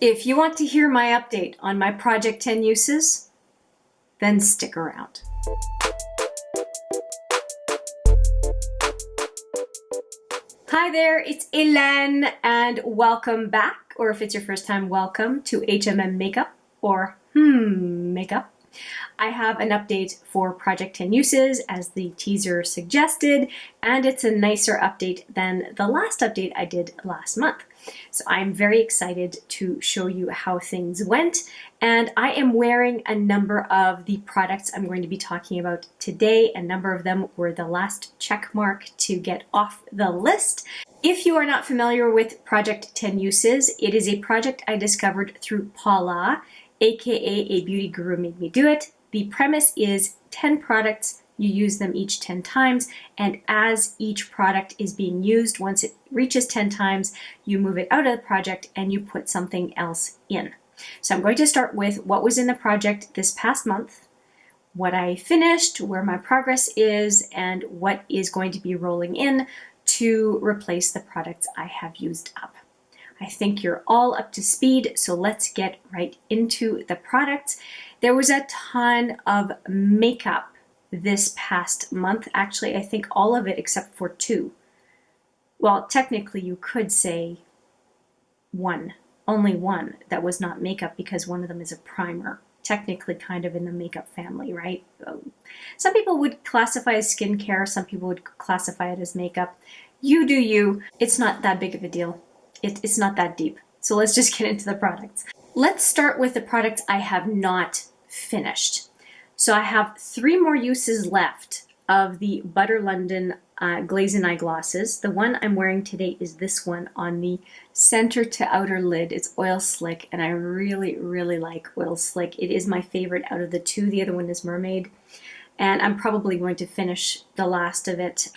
If you want to hear my update on my Project 10 uses, then stick around. Hi there, it's Hélène and welcome back, or if it's your first time, welcome to HMM Makeup or Makeup. I have an update for Project 10 uses as the teaser suggested, and it's a nicer update than the last update I did last month. So I'm very excited to show you how things went, and I am wearing a number of the products I'm going to be talking about today. A number of them were the last check mark to get off the list. If you are not familiar with Project 10 uses, it is a project I discovered through Paula, aka A Beauty Guru Made Me Do It. The premise is 10 products, you use them each 10 times, and as each product is being used, once it reaches 10 times, you move it out of the project and you put something else in. So I'm going to start with what was in the project this past month, what I finished, where my progress is, and what is going to be rolling in to replace the products I have used up. I think you're all up to speed, so let's get right into the products. There was a ton of makeup this past month. Actually, I think all of it except for two. Well, technically you could say one, only one that was not makeup because one of them is a primer. Technically kind of in the makeup family, right? Some people would classify as skincare, some people would classify it as makeup. You do you. It's not that big of a deal. It's not that deep. So let's just get into the products. Let's start with the products I have not finished. So I have 3 more uses left of the Butter London Glazing Eyeglosses. The one I'm wearing today is this one on the center to outer lid. It's Oil Slick, and I really, really like Oil Slick. It is my favorite out of the 2. The other one is Mermaid. And I'm probably going to finish the last of it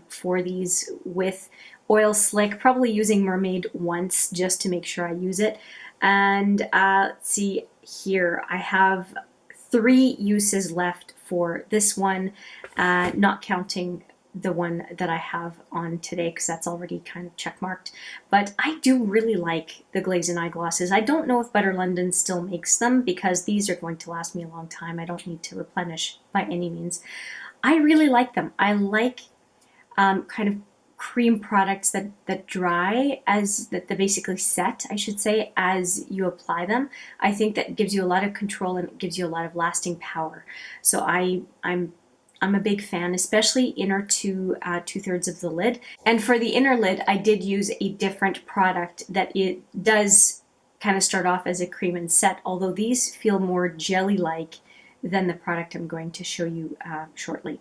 for these with Oil Slick, probably using Mermaid once just to make sure I use it. And let's see here, I have 3 uses left for this one, not counting the one that I have on today because that's already kind of checkmarked. But I do really like the Glazing Eyeglosses. I don't know if Butter London still makes them because these are going to last me a long time. I don't need to replenish by any means. I really like them. I like kind of cream products that dry that basically set, I should say, as you apply them. I think that gives you a lot of control and it gives you a lot of lasting power. So I'm a big fan, especially inner to 2/3 of the lid. And for the inner lid, I did use a different product that it does kind of start off as a cream and set, although these feel more jelly-like than the product I'm going to show you shortly.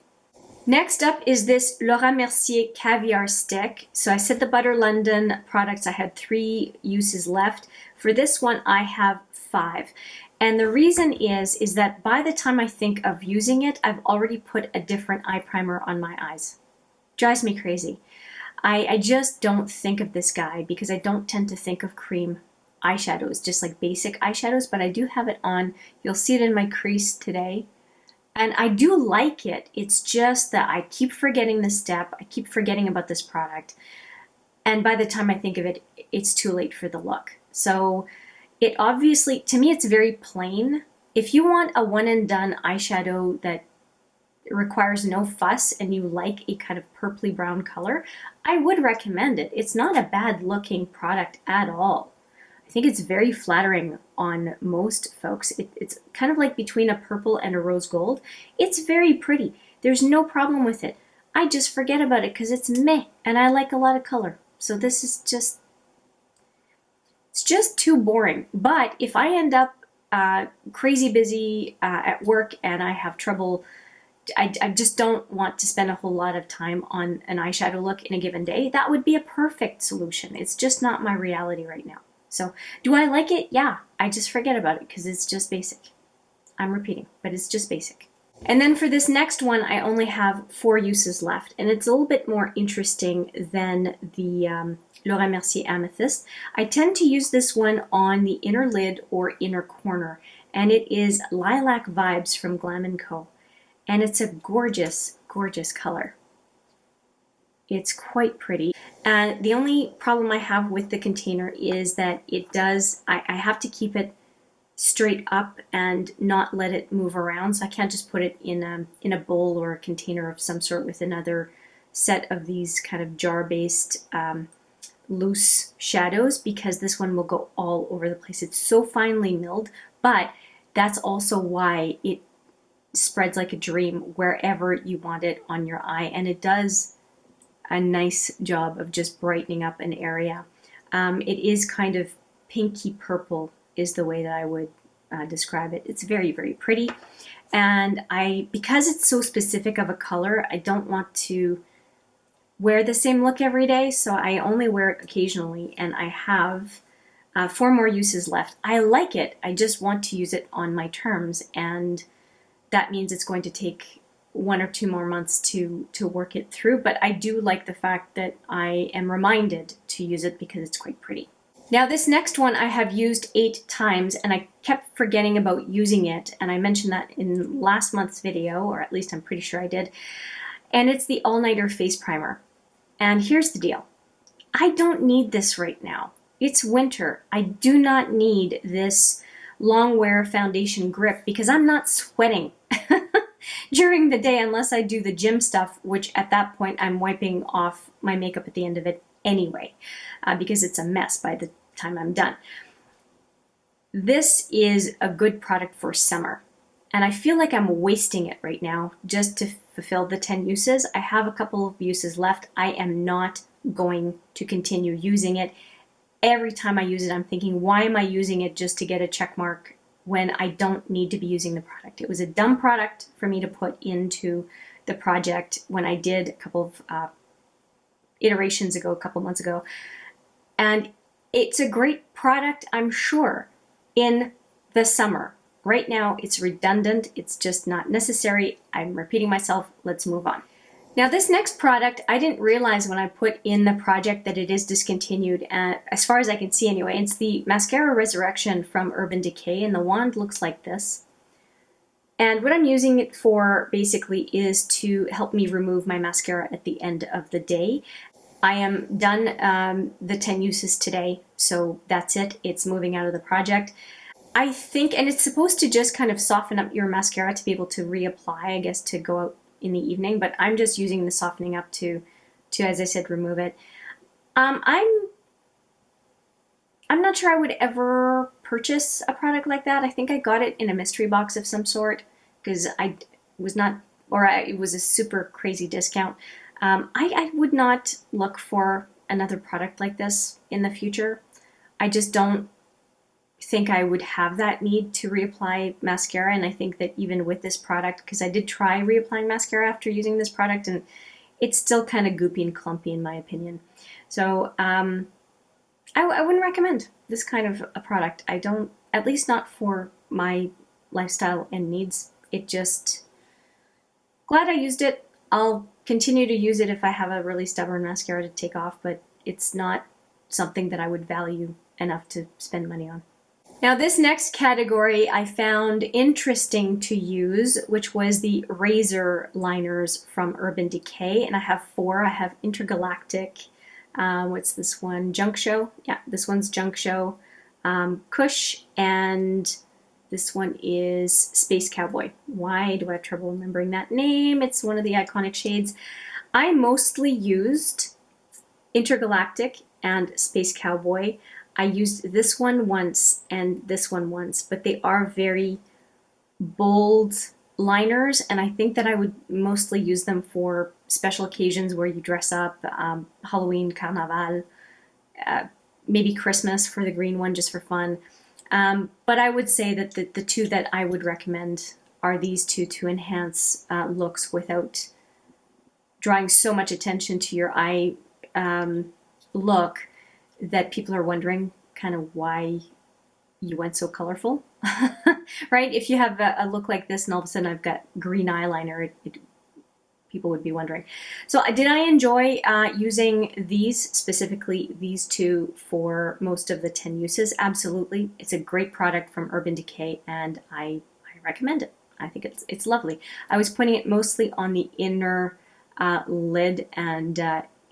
Next up is this Laura Mercier Caviar Stick. So I said the Butter London products, I had 3 uses left. For this one, I have 5. And the reason is that by the time I think of using it, I've already put a different eye primer on my eyes. Drives me crazy. I just don't think of this guy because I don't tend to think of cream eyeshadows, just like basic eyeshadows, but I do have it on. You'll see it in my crease today. And I do like it. It's just that I keep forgetting the step. I keep forgetting about this product. And by the time I think of it, it's too late for the look. So it obviously, to me, it's very plain. If you want a one and done eyeshadow that requires no fuss and you like a kind of purpley brown color, I would recommend it. It's not a bad looking product at all. I think it's very flattering on most folks. It's kind of like between a purple and a rose gold. It's very pretty. There's no problem with it. I just forget about it because it's meh, and I like a lot of color. So this is just, it's just too boring. But if I end up crazy busy at work and I have trouble, I just don't want to spend a whole lot of time on an eyeshadow look in a given day, that would be a perfect solution. It's just not my reality right now. So, do I like it? Yeah, I just forget about it because it's just basic. I'm repeating, but it's just basic. And then for this next one, I only have 4 uses left, and it's a little bit more interesting than the Laura Mercier Amethyst. I tend to use this one on the inner lid or inner corner, and it is Lilac Vibes from Glam & Co. And it's a gorgeous, gorgeous color. It's quite pretty. And the only problem I have with the container is that I have to keep it straight up and not let it move around. So I can't just put it in a bowl or a container of some sort with another set of these kind of jar-based loose shadows, because this one will go all over the place. It's so finely milled, but that's also why it spreads like a dream wherever you want it on your eye, and it does a nice job of just brightening up an area. It is kind of pinky purple is the way that I would describe it. It's very, very pretty, and because it's so specific of a color, I don't want to wear the same look every day, so I only wear it occasionally, and I have 4 more uses left. I like it, I just want to use it on my terms, and that means it's going to take 1 or 2 more months to work it through, but I do like the fact that I am reminded to use it because it's quite pretty. Now this next one I have used 8 times, and I kept forgetting about using it, and I mentioned that in last month's video, or at least I'm pretty sure I did, and it's the All Nighter Face Primer. And here's the deal. I don't need this right now. It's winter. I do not need this long wear foundation grip because I'm not sweating during the day unless I do the gym stuff, which at that point I'm wiping off my makeup at the end of it anyway, because it's a mess by the time I'm done. This is a good product for summer, and I feel like I'm wasting it right now just to fulfill the 10 uses. I have a couple of uses left. I am not going to continue using it. Every time I use it, I'm thinking, why am I using it just to get a check mark when I don't need to be using the product? It was a dumb product for me to put into the project when I did a couple of iterations ago, a couple months ago. And it's a great product, I'm sure, in the summer. Right now, it's redundant. It's just not necessary. I'm repeating myself. Let's move on. Now, this next product, I didn't realize when I put in the project that it is discontinued, as far as I can see anyway. It's the Mascara Resurrection from Urban Decay, and the wand looks like this. And what I'm using it for, basically, is to help me remove my mascara at the end of the day. I am done the 10 uses today, so that's it. It's moving out of the project. I think, and it's supposed to just kind of soften up your mascara to be able to reapply, I guess, to go out in the evening, but I'm just using the softening up to as I said, remove it. I'm not sure I would ever purchase a product like that. I think I got it in a mystery box of some sort because it was a super crazy discount. I would not look for another product like this in the future. I just don't think I would have that need to reapply mascara, and I think that even with this product, because I did try reapplying mascara after using this product, and it's still kind of goopy and clumpy in my opinion. So I wouldn't recommend this kind of a product. I don't, at least not for my lifestyle and needs. It just, glad I used it. I'll continue to use it if I have a really stubborn mascara to take off, but it's not something that I would value enough to spend money on. Now this next category I found interesting to use, which was the razor liners from Urban Decay, and I have 4. I have Intergalactic, what's this one? Junk Show? Yeah, this one's Junk Show, Kush, and this one is Space Cowboy. Why do I have trouble remembering that name? It's one of the iconic shades. I mostly used Intergalactic and Space Cowboy. I used this one once and this one once, but they are very bold liners, and I think that I would mostly use them for special occasions where you dress up, Halloween, Carnaval, maybe Christmas for the green one just for fun. But I would say that the 2 that I would recommend are these 2 to enhance looks without drawing so much attention to your eye look that people are wondering kind of why you went so colorful, right? If you have a look like this and all of a sudden I've got green eyeliner, people would be wondering. So did I enjoy using these, specifically these 2, for most of the 10 uses? Absolutely. It's a great product from Urban Decay, and I recommend it. I think it's lovely. I was putting it mostly on the inner lid and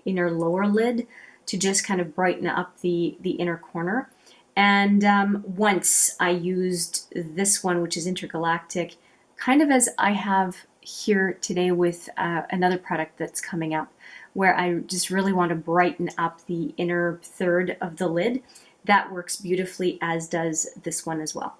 inner lower lid to just kind of brighten up the inner corner. And once I used this one, which is Intergalactic, kind of as I have here today with another product that's coming up, where I just really want to brighten up the inner third of the lid. That works beautifully, as does this one as well.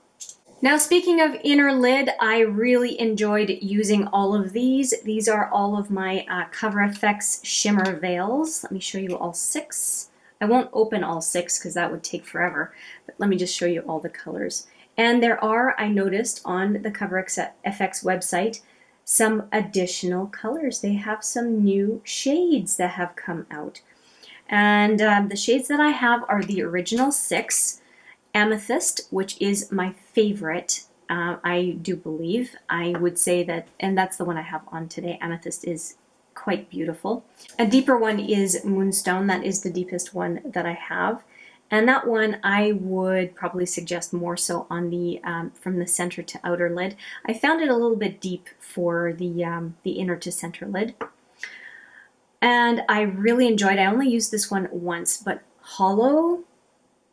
Now, speaking of inner lid, I really enjoyed using all of these. These are all of my Cover FX shimmer veils. Let me show you all 6. I won't open all 6 because that would take forever, but let me just show you all the colors. And there are, I noticed on the Cover FX website, some additional colors. They have some new shades that have come out. And the shades that I have are the original 6. Amethyst, which is my favorite, I do believe. I would say that, and that's the one I have on today. Amethyst is quite beautiful. A deeper one is Moonstone. That is the deepest one that I have. And that one I would probably suggest more so on the from the center to outer lid. I found it a little bit deep for the inner to center lid. And I really enjoyed it. I only used this one once, but Hollow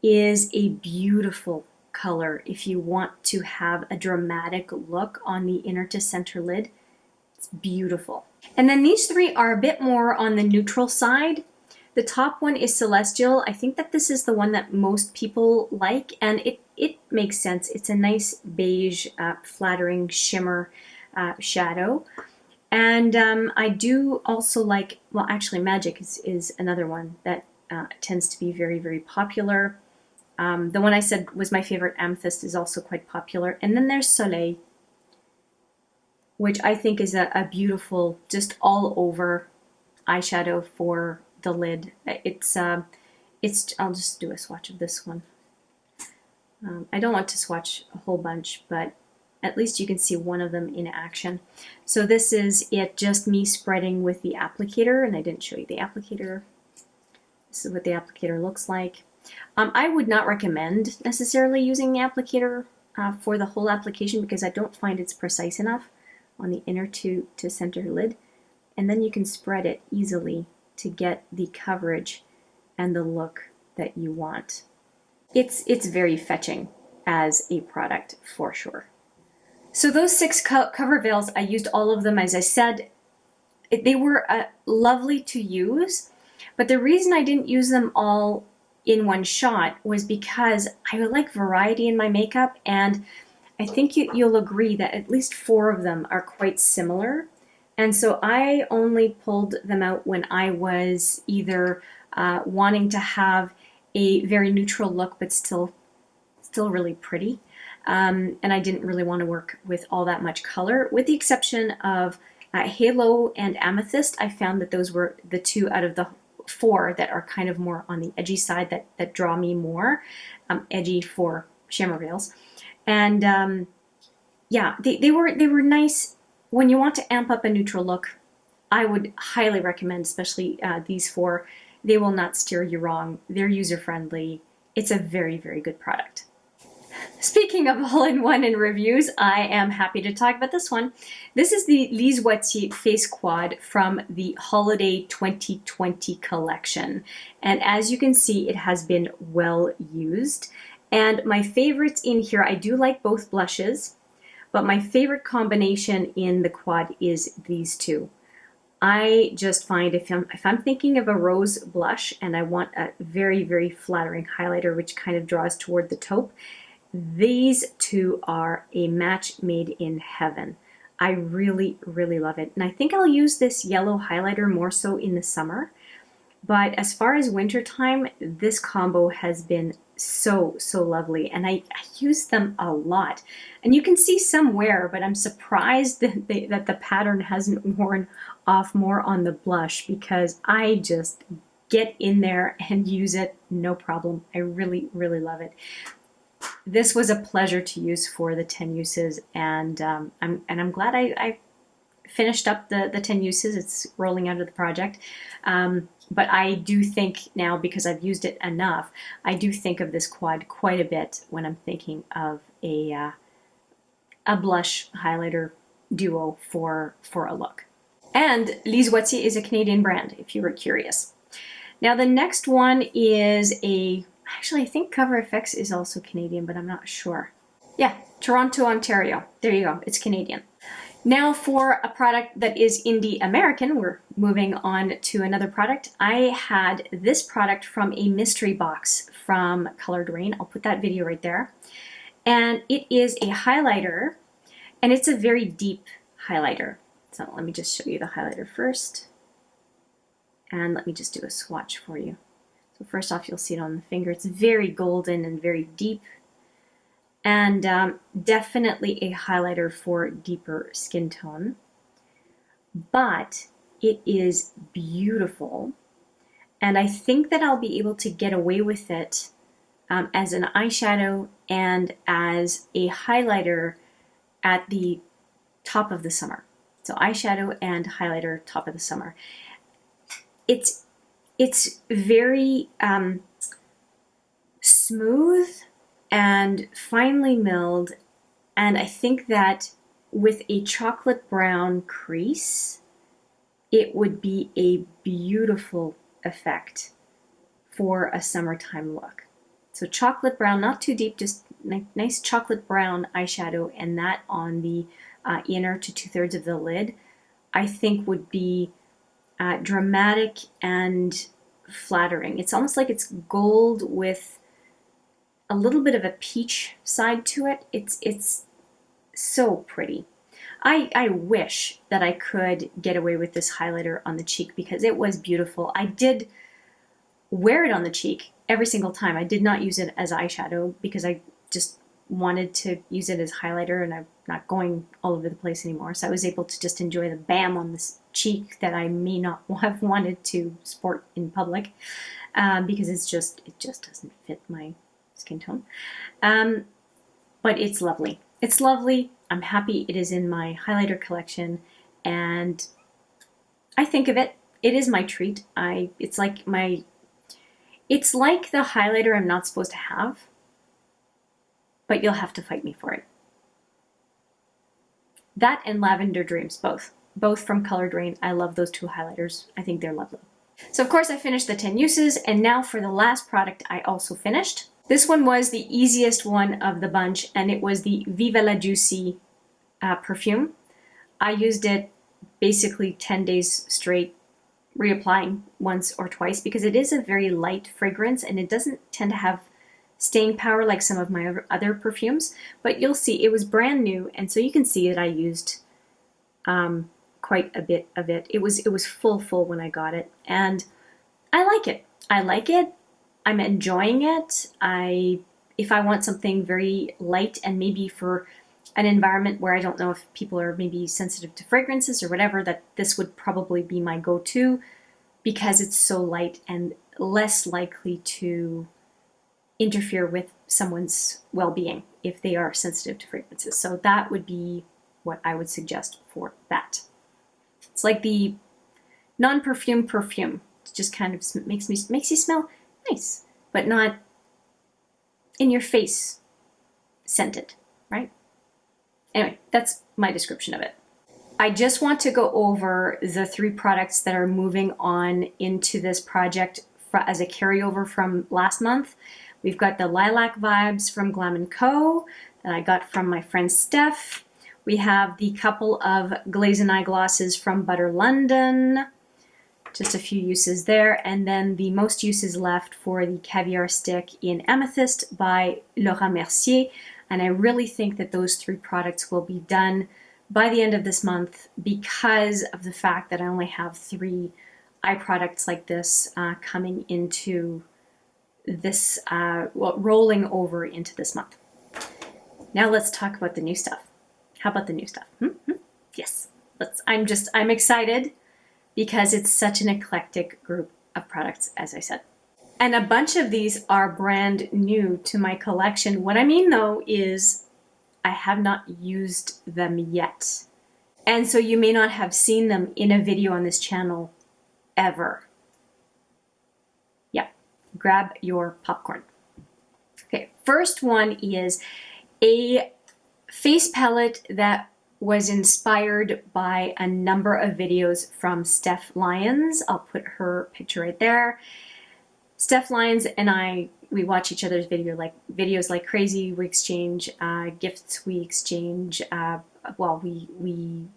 is a beautiful color if you want to have a dramatic look on the inner to center lid. It's beautiful. And then these 3 are a bit more on the neutral side. The top one is Celestial. I think that this is the one that most people like, and it makes sense. It's a nice beige, flattering shimmer shadow. And I do also like, well, actually Magic is another one that tends to be very, very popular. The one I said was my favorite, Amethyst, is also quite popular. And then there's Soleil, which I think is a beautiful, just all over eyeshadow for the lid. It's I'll just do a swatch of this one. I don't want to swatch a whole bunch, but at least you can see one of them in action. So this is it, just me spreading with the applicator, and I didn't show you the applicator. This is what the applicator looks like. I would not recommend necessarily using the applicator for the whole application because I don't find it's precise enough on the inner to center lid. And then you can spread it easily to get the coverage and the look that you want. It's very fetching as a product for sure. So those 6 cover veils, I used all of them. As I said, they were lovely to use, but the reason I didn't use them all in one shot was because I would like variety in my makeup, and I think you'll agree that at least 4 of them are quite similar. And so I only pulled them out when I was either wanting to have a very neutral look but still really pretty. And I didn't really want to work with all that much color, with the exception of Halo and Amethyst. I found that those were the 2 out of the 4 that are kind of more on the edgy side that draw me more. Edgy for shimmer veils. And yeah, they were nice. When you want to amp up a neutral look, I would highly recommend, especially these 4. They will not steer you wrong. They're user-friendly. It's a very, very good product. Speaking of all-in-one and reviews, I am happy to talk about this one. This is the Liswetsi Face Quad from the Holiday 2020 collection. And as you can see, it has been well used. And my favorites in here, I do like both blushes, but my favorite combination in the quad is these 2. I just find if I'm thinking of a rose blush and I want a very, very flattering highlighter which kind of draws toward the taupe, these 2 are a match made in heaven. I really, really love it. And I think I'll use this yellow highlighter more so in the summer. But as far as wintertime, this combo has been so lovely. And I use them a lot. And you can see some wear, but I'm surprised that the pattern hasn't worn off more on the blush because I just get in there and use it no problem. I really, really love it. This was a pleasure to use for the 10 uses, and I'm glad I finished up the 10 uses. It's rolling out of the project. But I do think now, because I've used it enough, I do think of this quad quite a bit when I'm thinking of a blush highlighter duo for a look. And Liswetsi is a Canadian brand, if you were curious. Now the next one is actually I think Cover FX is also Canadian, but I'm not sure. Yeah, Toronto, Ontario. There you go, it's Canadian. Now for a product that is indie American, we're moving on to another product. I had this product from a mystery box from Colored Rain. I'll put that video right there. And it is a highlighter, and it's a very deep highlighter. So let me just show you the highlighter first. And let me just do a swatch for you. So first off, you'll see it on the finger. It's very golden and very deep. And definitely a highlighter for deeper skin tone. But it is beautiful. And I think that I'll be able to get away with it as an eyeshadow and as a highlighter at the top of the summer. So eyeshadow and highlighter top of the summer. It's very smooth and finely milled, and I think that with a chocolate brown crease, it would be a beautiful effect for a summertime look. So chocolate brown, not too deep, just nice chocolate brown eyeshadow, and that on the inner to 2/3 of the lid, I think would be dramatic and flattering. It's almost like it's gold with a little bit of a peach side to it. It's so pretty. I wish that I could get away with this highlighter on the cheek because it was beautiful. I did wear it on the cheek every single time. I did not use it as eyeshadow because I just wanted to use it as highlighter, and I'm not going all over the place anymore. So I was able to just enjoy the bam on this cheek that I may not have wanted to sport in public because it just doesn't fit my skin tone. But it's lovely. It's lovely. I'm happy it is in my highlighter collection, and I think of it. It is my treat. It's like the highlighter I'm not supposed to have, but you'll have to fight me for it. That and Lavender Dreams, both from Colored Rain. I love those two highlighters. I think they're lovely. So of course I finished the 10 uses, and now for the last product I also finished. This one was the easiest one of the bunch, and it was the Viva La Juicy perfume. I used it basically 10 days straight, reapplying once or twice because it is a very light fragrance and it doesn't tend to have staying power like some of my other perfumes. But you'll see it was brand new, and so you can see that I used quite a bit of it. It was full when I got it, and I like it. I like it. I'm enjoying it. If I want something very light and maybe for an environment where I don't know if people are maybe sensitive to fragrances or whatever, that this would probably be my go-to because it's so light and less likely to interfere with someone's well-being if they are sensitive to fragrances. So that would be what I would suggest for that. It's like the non-perfume perfume. It just kind of makes you smell nice, but not in your face scented, right? Anyway, that's my description of it. I just want to go over the 3 products that are moving on into this project as a carryover from last month. We've got the Lilac Vibes from Glam & Co. that I got from my friend Steph. We have the couple of Glaze and Eye glosses from Butter London. Just a few uses there. And then the most uses left for the Caviar Stick in Amethyst by Laura Mercier. And I really think that those 3 products will be done by the end of this month because of the fact that I only have 3 eye products like this coming into this, rolling over into this month. Now let's talk about the new stuff. How about the new stuff? Yes, I'm excited because it's such an eclectic group of products, as I said. And a bunch of these are brand new to my collection. What I mean though is I have not used them yet. And so you may not have seen them in a video on this channel ever. Yeah, grab your popcorn. Okay, first one is a face palette that was inspired by a number of videos from Steph Lyons. I'll put her picture right there. Steph Lyons and I, we watch each other's videos like crazy. We exchange gifts, we exchange, we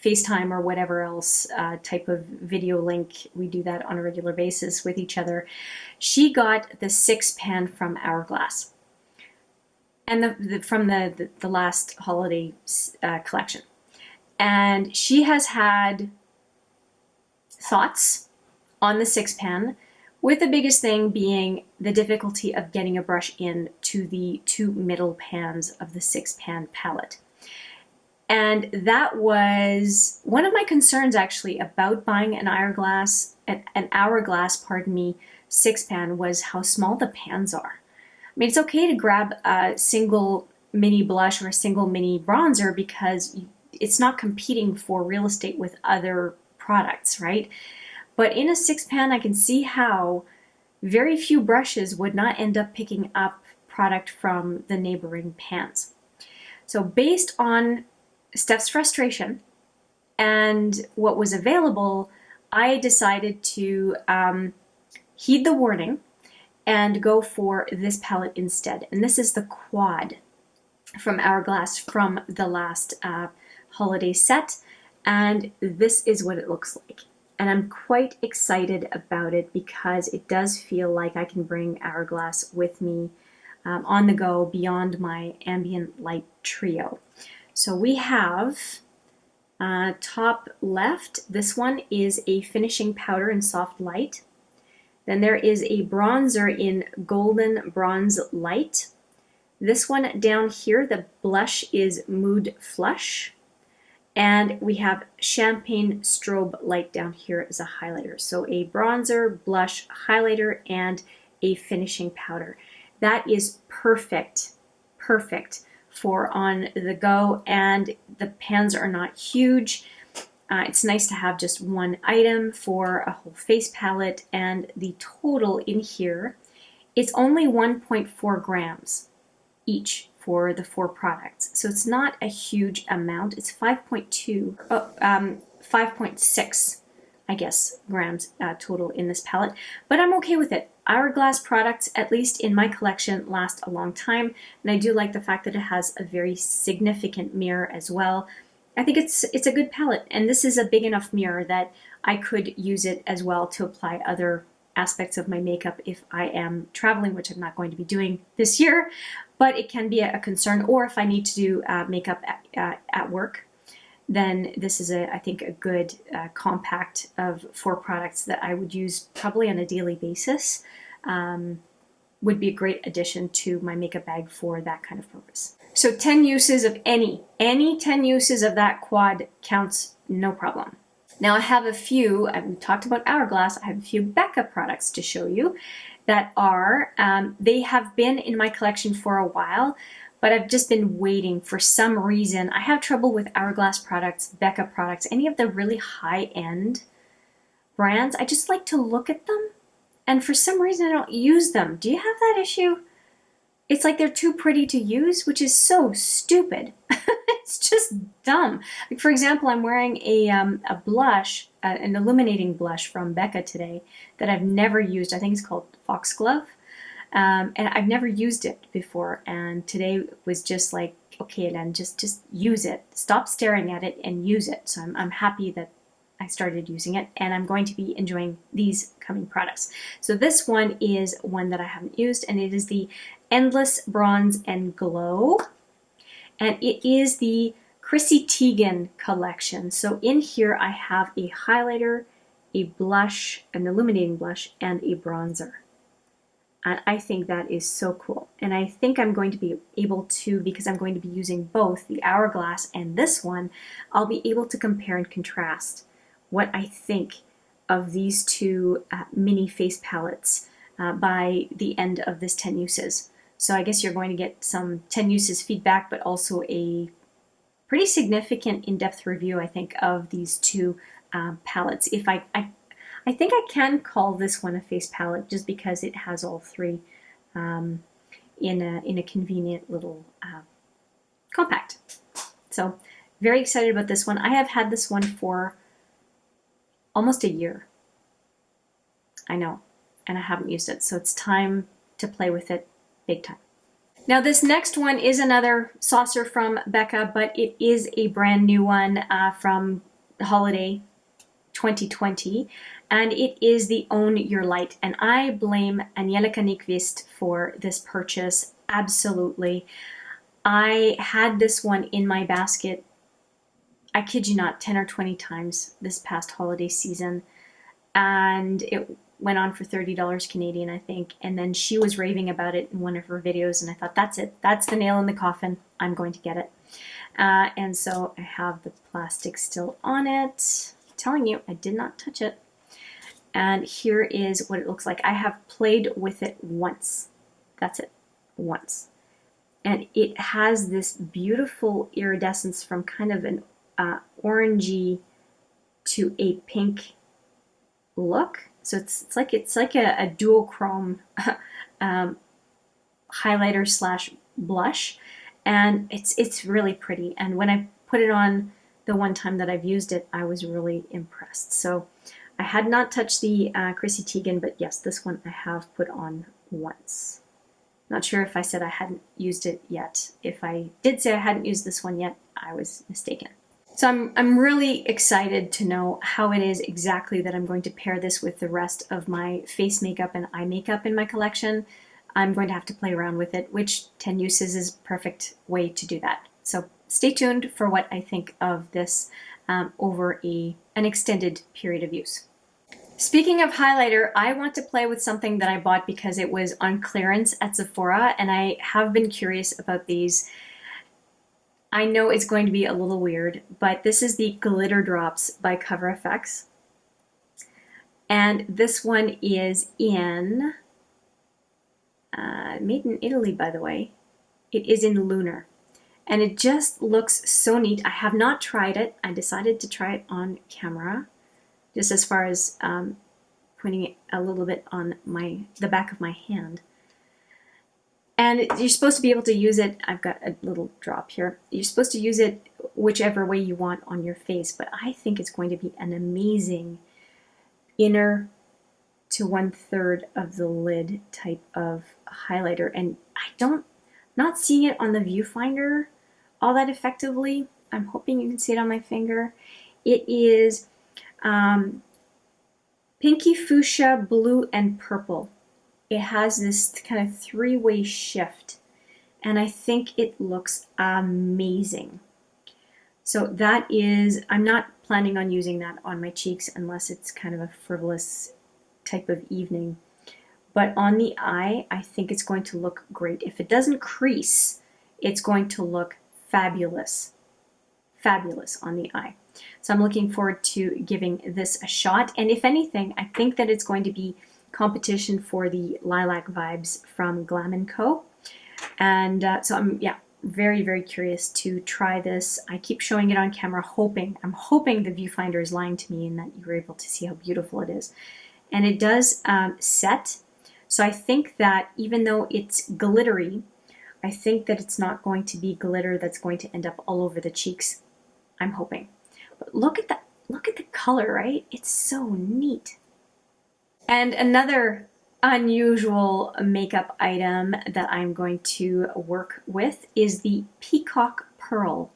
FaceTime or whatever else type of video link. We do that on a regular basis with each other. She got the 6-pan from Hourglass, and from the last holiday collection. And she has had thoughts on the 6-pan, with the biggest thing being the difficulty of getting a brush in to the 2 middle pans of the 6-pan palette. And that was one of my concerns actually about buying an Hourglass, 6-pan, was how small the pans are. I mean, it's okay to grab a single mini blush or a single mini bronzer because it's not competing for real estate with other products, right? But in a 6-pan, I can see how very few brushes would not end up picking up product from the neighboring pans. So based on Steph's frustration and what was available, I decided to heed the warning and go for this palette instead. And this is the Quad from Hourglass from the last holiday set. And this is what it looks like. And I'm quite excited about it because it does feel like I can bring Hourglass with me on the go beyond my ambient light trio. So we have top left, this one is a finishing powder in soft light. Then there is a bronzer in golden bronze light. This one down here, the blush is Mood Flush. And we have champagne strobe light down here as a highlighter. So a bronzer, blush, highlighter, and a finishing powder. That is perfect, perfect for on the go, and the pans are not huge. It's nice to have just one item for a whole face palette, and the total in here, it's only 1.4 grams each for the 4 products. So it's not a huge amount. It's 5.6, I guess, grams total in this palette, but I'm okay with it. Hourglass products, at least in my collection, last a long time, and I do like the fact that it has a very significant mirror as well. I think it's a good palette, and this is a big enough mirror that I could use it as well to apply other aspects of my makeup if I am traveling, which I'm not going to be doing this year, but it can be a concern, or if I need to do makeup at work, then this is, I think, a good compact of 4 products that I would use probably on a daily basis. Would be a great addition to my makeup bag for that kind of purpose. So 10 uses of any 10 uses of that Quad counts, no problem. Now I have a few, we talked about Hourglass, I have a few Becca products to show you that are, they have been in my collection for a while, but I've just been waiting for some reason. I have trouble with Hourglass products, Becca products, any of the really high-end brands. I just like to look at them, and for some reason I don't use them. Do you have that issue? It's like they're too pretty to use, which is so stupid. It's just dumb. Like, for example, I'm wearing a blush, an illuminating blush from Becca today that I've never used. I think it's called Foxglove. And I've never used it before. And today was just like, okay, Hélène, just use it. Stop staring at it and use it. So I'm happy that I started using it, and I'm going to be enjoying these coming products. So this one is one that I haven't used, and it is the Endless Bronze and Glow, and it is the Chrissy Teigen collection. So in here I have a highlighter, a blush, an illuminating blush, and a bronzer. And I think that is so cool. And I think I'm going to be able to, because I'm going to be using both the Hourglass and this one, I'll be able to compare and contrast what I think of these two mini face palettes by the end of this 10 uses. So I guess you're going to get some 10 uses feedback, but also a pretty significant in-depth review, I think, of these two palettes. If I think I can call this one a face palette just because it has all three in a convenient little compact. So Very excited about this one. I have had this one for almost a year. I know, and I haven't used it, so it's time to play with it big time. Now this next one is another saucer from Becca, but it is a brand new one from holiday 2020, and it is the Own Your Light. And I blame Angelica Nyqvist for this purchase, absolutely. I had this one in my basket, I kid you not, 10 or 20 times this past holiday season, and it went on for $30 Canadian, I think, and then she was raving about it in one of her videos, and I thought, that's it, that's the nail in the coffin, I'm going to get it. And so I have the plastic still on it. I'm telling you, I did not touch it. And here is what it looks like. I have played with it once. That's it, once. And it has this beautiful iridescence from kind of an orangey to a pink look. So it's like a duochrome highlighter slash blush, and it's really pretty. And when I put it on the one time that I've used it, I was really impressed. So I had not touched the Chrissy Teigen, but yes, this one I have put on once. Not sure if I said I hadn't used it yet. If I did say I hadn't used this one yet, I was mistaken. So I'm really excited to know how it is exactly that I'm going to pair this with the rest of my face makeup and eye makeup in my collection. I'm going to have to play around with it, which 10 uses is a perfect way to do that. So stay tuned for what I think of this over an extended period of use. Speaking of highlighter, I want to play with something that I bought because it was on clearance at Sephora, and I have been curious about these. I know it's going to be a little weird, but this is the Glitter Drops by Cover FX. And this one is in, made in Italy, by the way. It is in Lunar. And it just looks so neat. I have not tried it. I decided to try it on camera, just as far as putting it a little bit on the back of my hand. And you're supposed to be able to use it, I've got a little drop here, you're supposed to use it whichever way you want on your face, but I think it's going to be an amazing inner to 1/3 of the lid type of highlighter. And not seeing it on the viewfinder all that effectively. I'm hoping you can see it on my finger. It is pinky fuchsia, blue, and purple. It has this kind of three-way shift, and I think it looks amazing. So that is, I'm not planning on using that on my cheeks unless it's kind of a frivolous type of evening. But on the eye, I think it's going to look great. If it doesn't crease, it's going to look fabulous. Fabulous on the eye. So I'm looking forward to giving this a shot. And if anything, I think that it's going to be competition for the Lilac Vibes from Glam & Co. And so I'm very, very curious to try this. I keep showing it on camera, I'm hoping the viewfinder is lying to me and that you're able to see how beautiful it is. And it does set. So I think that even though it's glittery, I think that it's not going to be glitter that's going to end up all over the cheeks. I'm hoping. But look at the color, right? It's so neat. And another unusual makeup item that I'm going to work with is the Peacock Pearl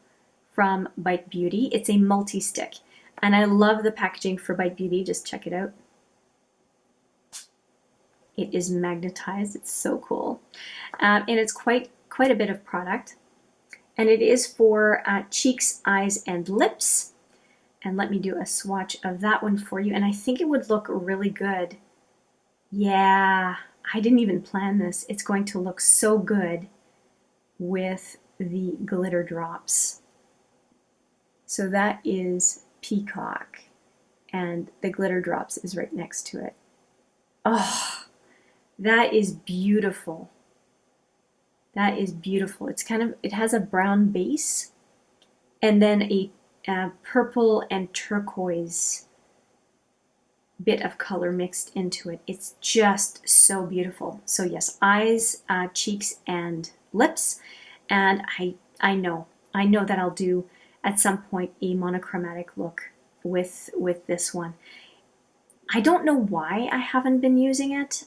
from Bite Beauty. It's a multi-stick, and I love the packaging for Bite Beauty. Just check it out. It is magnetized. It's so cool, and it's quite a bit of product. And it is for cheeks, eyes, and lips. And let me do a swatch of that one for you. And I think it would look really good. Yeah, I didn't even plan this. It's going to look so good with the glitter drops. So that is Peacock. And the glitter drops is right next to it. Oh, that is beautiful. That is beautiful. It has a brown base and then a purple and turquoise bit of color mixed into it. It's just so beautiful. So yes, eyes, cheeks, and lips. And I know that I'll do at some point a monochromatic look with this one. I don't know why I haven't been using it,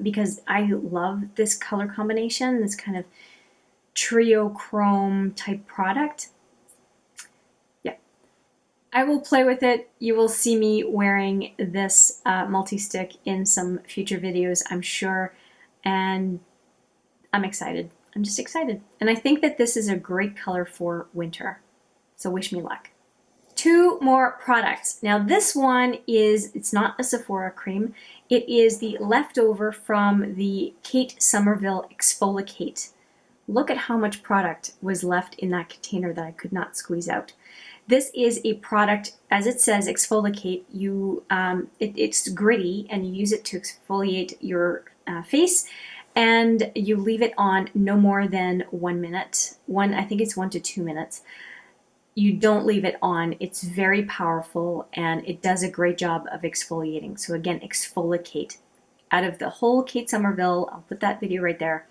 because I love this color combination, this kind of trio chrome type product. Yeah, I will play with it. You will see me wearing this multi-stick in some future videos, I'm sure, and I'm excited. I'm just excited. And I think that this is a great color for winter. So wish me luck. 2 more products. Now this one it's not a Sephora cream. It is the leftover from the Kate Somerville Exfolikate. Look at how much product was left in that container that I could not squeeze out. This is a product, as it says, exfolicate. It's gritty and you use it to exfoliate your face, and you leave it on no more than 1 minute. I think it's 1 to 2 minutes. You don't leave it on. It's very powerful and it does a great job of exfoliating. So again, Exfolikate. Out of the whole Kate Somerville, I'll put that video right there.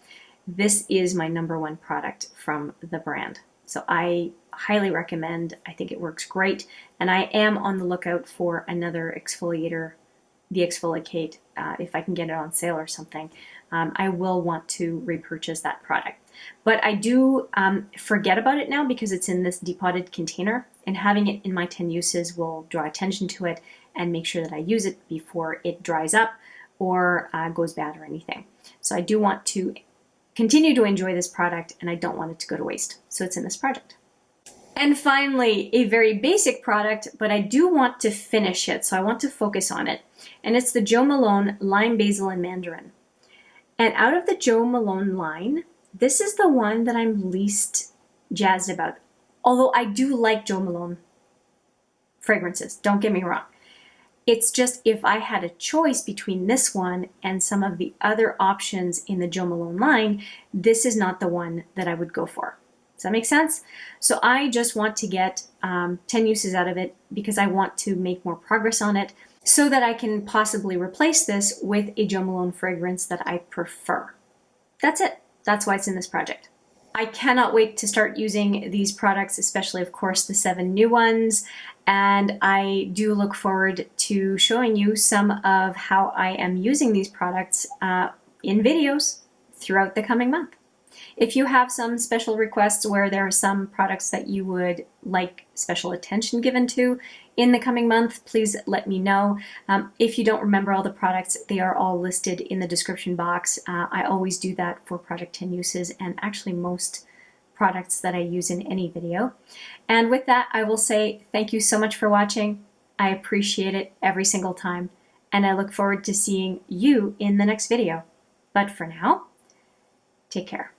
This is my #1 product from the brand. So I highly recommend. I think it works great. And I am on the lookout for another exfoliator, the Exfolikate. If I can get it on sale or something, I will want to repurchase that product. But I do forget about it now because it's in this depotted container, and having it in my 10 uses will draw attention to it and make sure that I use it before it dries up or goes bad or anything. So I do want to continue to enjoy this product and I don't want it to go to waste. So it's in this project. And finally, a very basic product, but I do want to finish it, so I want to focus on it. And it's the Jo Malone Lime, Basil, and Mandarin. And out of the Jo Malone line, this is the one that I'm least jazzed about. Although I do like Jo Malone fragrances, don't get me wrong. It's just if I had a choice between this one and some of the other options in the Jo Malone line, this is not the one that I would go for. Does that make sense? So I just want to get 10 uses out of it because I want to make more progress on it so that I can possibly replace this with a Jo Malone fragrance that I prefer. That's it. That's why it's in this project. I cannot wait to start using these products, especially, of course, the 7 new ones. And I do look forward to showing you some of how I am using these products in videos throughout the coming month. If you have some special requests where there are some products that you would like special attention given to in the coming month, please let me know. If you don't remember all the products, they are all listed in the description box. I always do that for Project 10 uses and actually most products that I use in any video. And with that, I will say thank you so much for watching. I appreciate it every single time, and I look forward to seeing you in the next video. But for now, take care.